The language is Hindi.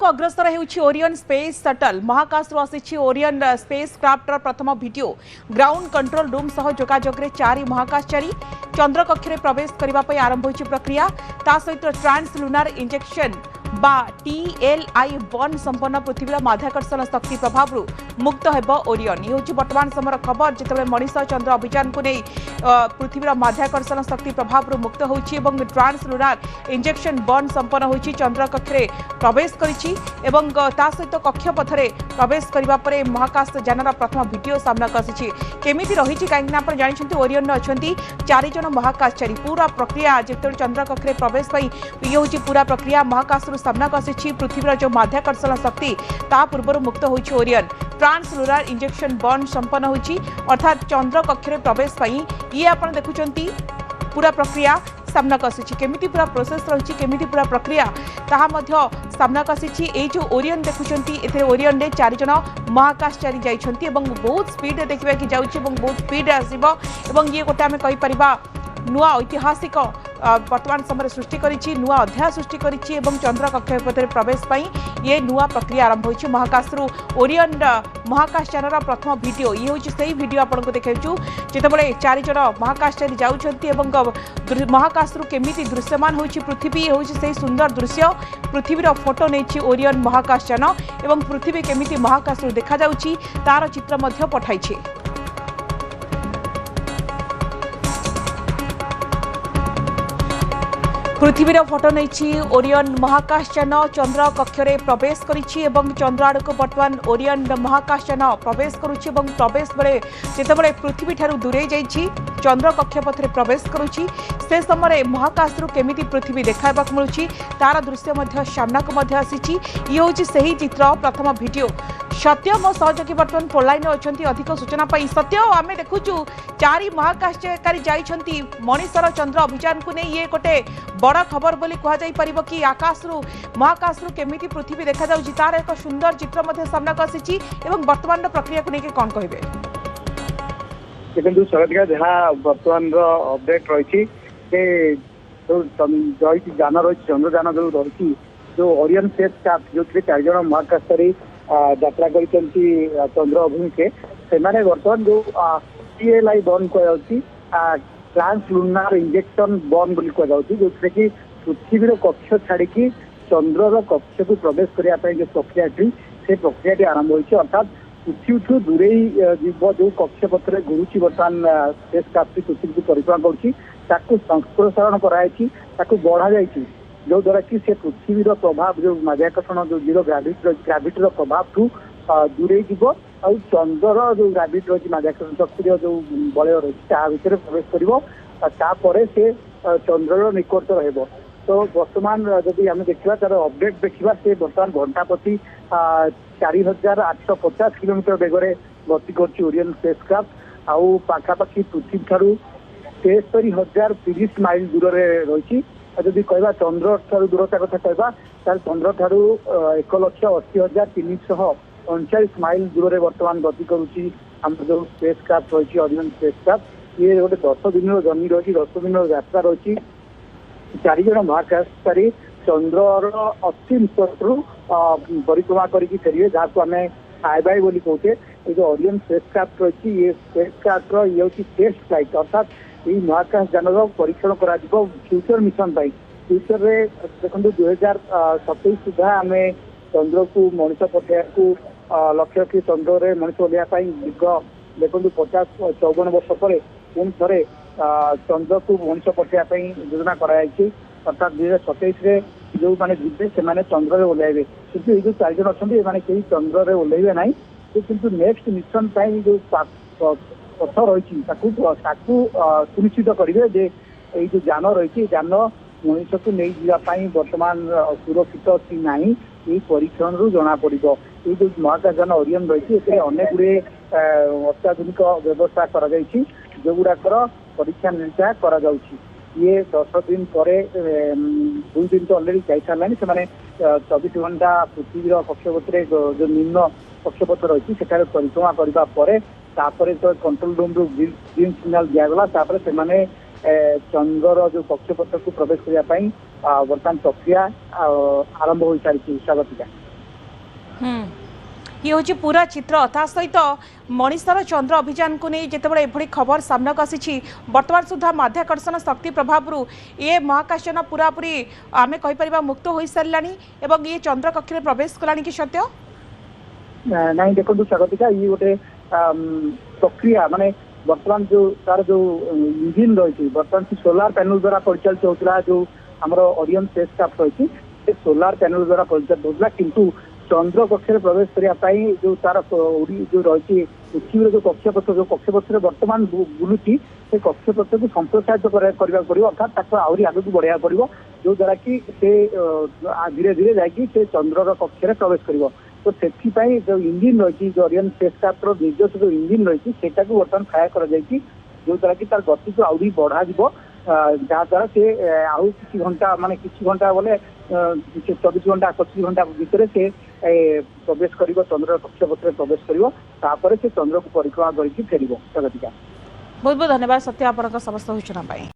अग्रसर होउछि ओरियन स्पेस शटल महाकाश रु आसी ओरियन स्पेस क्राफ्टर प्रथम वीडियो ग्राउंड कंट्रोल रूम सह जोगाजोग रे 4 महाकाशचारी चंद्र कक्ष रे प्रवेश करबा पई आरंभ होइछि प्रक्रिया ता सहित ट्रांस लुनार इंजेक्शन बा TLI-1 संपन्न पृथ्वीर माध्याकर्षण शक्ति प्रभाव मुक्त हेब ओरियन ये हूँ वर्तमान समय खबर जिते मनीष चंद्र अभियान को नहीं पृथ्वीर माध्याकर्षण शक्ति प्रभाव मुक्त होछि ट्रांस लुनार इंजेक्शन 1 संपन्न होछि चंद्र कक्षे प्रवेश करिछि एवं ता सहित कक्ष पथरे प्रवेश करबा परे महाकाश यानर प्रथम वीडियो सामना आसी केमिति रही कहीं जानी ओरियन अच्छी 4 जन महाकाशचारी पूरा प्रक्रिया जिते चंद्र कक्षे प्रवेश ये हूँ पूरा प्रक्रिया महाकाश सामना आसी पृथ्वीर जो माध्याकर्षण शक्ति ता पूर्व मुक्त होइछि ओरियन ट्रांस लुनार इंजेक्शन 1 संपन्न होइछि अर्थात चंद्र कक्षे प्रवेश पई ये आपण देखुचंती पूरा प्रक्रिया सामना आसी केमिति पूरा प्रोसेस रही केमिति पूरा प्रक्रिया ताहा मध्य सामना आसी ए जो ओरियन देखुचंती एथे ओरियन रे 4 जन महाकाशचारी जाइछंती एवं बहुत स्पीड देखिबा कि जाउछि एवं बहुत स्पीड आसीबो एवं ये गोटे आमे कहि परिबा नुआ ऐतिहासिक वर्तमान समय सृष्टि करिछि नुआ अध्याय सृष्टि करिछि एवं चंद्र कक्ष पथरे प्रवेश पई ये नुआ प्रक्रिया आरंभ होइछि महाकाशरु ओरियन महाकाशयानर प्रथम वीडियो ये होइछि सही वीडियो आपन को देखाइछु जेतेबेले 4 जन महाकाशचारी जाउछंती एवं महाकाशरु केमिति दृश्यमान होइछि पृथ्वी ये होइछि सही सुंदर दृश्य पृथ्वीर फोटो नेछि ओरियन महाकाशयान एवं पृथ्वी केमिति महाकाशरु देखा जाउछि तार चित्र मध्ये पठाइछि। पृथ्वीर फोटो नहीं ओरियन महाकाशयान चंद्र कक्षरे प्रवेश करिछि एवं चंद्र आड़ को बर्तमान ओरियन महाकाशयान प्रवेश करुछि एवं प्रवेश बेले जेतेबेले पृथ्वी ठारू दूरे जाइछि चंद्र कक्ष पथरे प्रवेश करुछि से समय महाकाशरु केमिति पृथ्वी देखाइबाक मिलुछि तार दृश्य मध्य सामना को मध्य आसीछि ये होछि सही चित्र प्रथम वीडियो सत्य मो सहयोगी बर्तमान फोन लाइन अछंती अधिक सूचना पाई सत्य आमे देखुछु 4 महाकाशचारी जाइछंती मनीषर चंद्र अभियान को नहीं ये गोटे बड़ खबर बोली कह जाई परिबो कि आकाशरु महाकाशरु केमिति पृथ्वी देखा जाउछि तार एक सुंदर चित्र मध्ये सामना आसीछि एवं वर्तमान प्रक्रिया को लेके कोन कहबे देखु सरकार जहाँ वर्तमान अपडेट रही जो जान रही चंद्रयान जो रही जो ओरियन स्पेस क्राफ्ट जो 4 जन महाकाशचारी यात्रा कर चंद्र अभिमुखे से बर्तमान जो TLI-1 कह ट्रांस लुनार इंजेक्शन 1 बोली कह जो कि पृथ्वीर कक्ष छाड़ी चंद्रर कक्ष को प्रवेश करने जो प्रक्रिया से प्रक्रिया आरंभ होती अर्थात पृथ्वी ठू दूरे जीव जो कक्ष पत्र घुरुची बर्तमान स्पेस क्राफ्ट पृथ्वी को परिक्रमा कर संप्रसारण कराई बढ़ा जाइए जो द्वारा कि से पृथ्वीर प्रभाव जो माध्याकर्षण जो जीरो ग्राविटी प्रभाव ठू दूरे जीव आ चंद्र जो ग्राविटी रही माध्याकर्षण शक्ति जो बलय रही प्रवेश कर से चंद्र निकट रह तो वर्तमान जदि आम देखा तार अपडेट देखा से बर्तमान घंटा प्रति 4850 किलोमीटर बेगरे गति कर ओरियन स्पेस क्राफ्ट आउ पाखापाखि पृथ्वी ठारू 73,030 माइल दूर रही जदि कह चंद्र ठारू दूरता कथा कह चंद्र ठारू 1,80,339 माइल दूर बर्तमान गति करुच्ची आम जो स्पेस क्राफ्ट रही ओरियन स्पेस क्राफ्ट ये गोटे 10 दिन जर्नी रही 10 दिन यात्रा रही 4 जन महाकाशचारी चंद्रर असीम स्तर परिक्रमा करके फेरिए जहाँ को आम बाय बाय बोली कहते ये जो ओरियन स्पेस क्राफ्ट रही ये स्पेस क्राफ्ट ये हूँ टेस्ट फ्लाइट अर्थात ये महाकाश यान परीक्षण कर फ्यूचर मिशन फ्यूचर रे देखो 2027 सुधा आम चंद्र को मनीष पठा लक्ष्य रखी चंद्र रे मनीष ओह्लैया दीर्घ देखो 50-54 वर्ष पर पुणी थे चंद्र को मनीष पठा योजना कराई अर्थात 2027 जो मैंने जीवे से चंद्र में ओह्लैबे किंतु ये जो 4 जन अच्छा कहीं चंद्र में ओह्लैबे ना किंतु नेक्स्ट मिशन जो पथ रही सुनिश्चित करेंगे जे ये जो जान रही जान मनीष को नहीं जावाई बर्तमान सुरक्षित अच्छी ना ये परीक्षण रू जना पड़ ये जो महाकाशयान ओरियन रही अनेक गुड़े अत्याधुनिक व्यवस्था कर जो गुड़ाकर परीक्षा निरीक्षा करा ये 10 दिन पर 2 दिन तो अलरेडी जाई सारे से 24 घंटा पृथ्वीर कक्षपथ जो निम्न कक्षपथ रही है परिक्रमा करने तो कंट्रोल रूम रू ग्रीन सिग्नाल दिगला से चंद्र जो कक्षपथ को प्रवेश करने बर्तमान प्रक्रिया आरंभ हो सारी स्वागतिका। ये हूँ पूरा चित्र ता सहित मनीषर चंद्र अभियान को नहीं जिते एभली खबर सामना को आसी बर्तमान सुधा माध्याकर्षण शक्ति प्रभाव ये महाकाशयान पूरापूरी आम कहीपर मुक्त हो सारा ये चंद्र कक्ष में प्रवेश कला कि सत्य नहीं देखो स्वागतिका ये गोटे प्रक्रिया माने वर्तमान जो तार जो इंजिन रही बर्तमान सोलार पैनल द्वारा परिचालित होता जो आमर ओरियन स्पेसक्राफ्ट रही सोलार पैनल द्वारा परिचालित होता किंतु चंद्र कक्ष में प्रवेश करने जो तार जो रही पृथ्वी जो कक्षपथ बर्तमान बुलूची से कक्षपथ को संप्रसारित करने पड़ो अर्थात आहरी आगे को बढ़ाया पड़ो जो द्वारा कि धीरे धीरे जाकि चंद्र कक्ष में प्रवेश कर तो से जो इंजिन रही जो ओरियन स्पेसक्राफ्ट निर्देश जो इंजिन रही है बर्तमान फायर कर जो द्वारा कि तार गति को आहरी बढ़ा जहाद्वारा से आउ कि घंटा माने किसी घंटा बोले 24 घंटा 25 घंटा भितर से प्रवेश कर चंद्र कक्षपथ प्रवेश कर से चंद्र को परिक्रमा करके फेर प्रगतिका बहुत बहुत धन्यवाद सत्य आपन समस्त सूचना।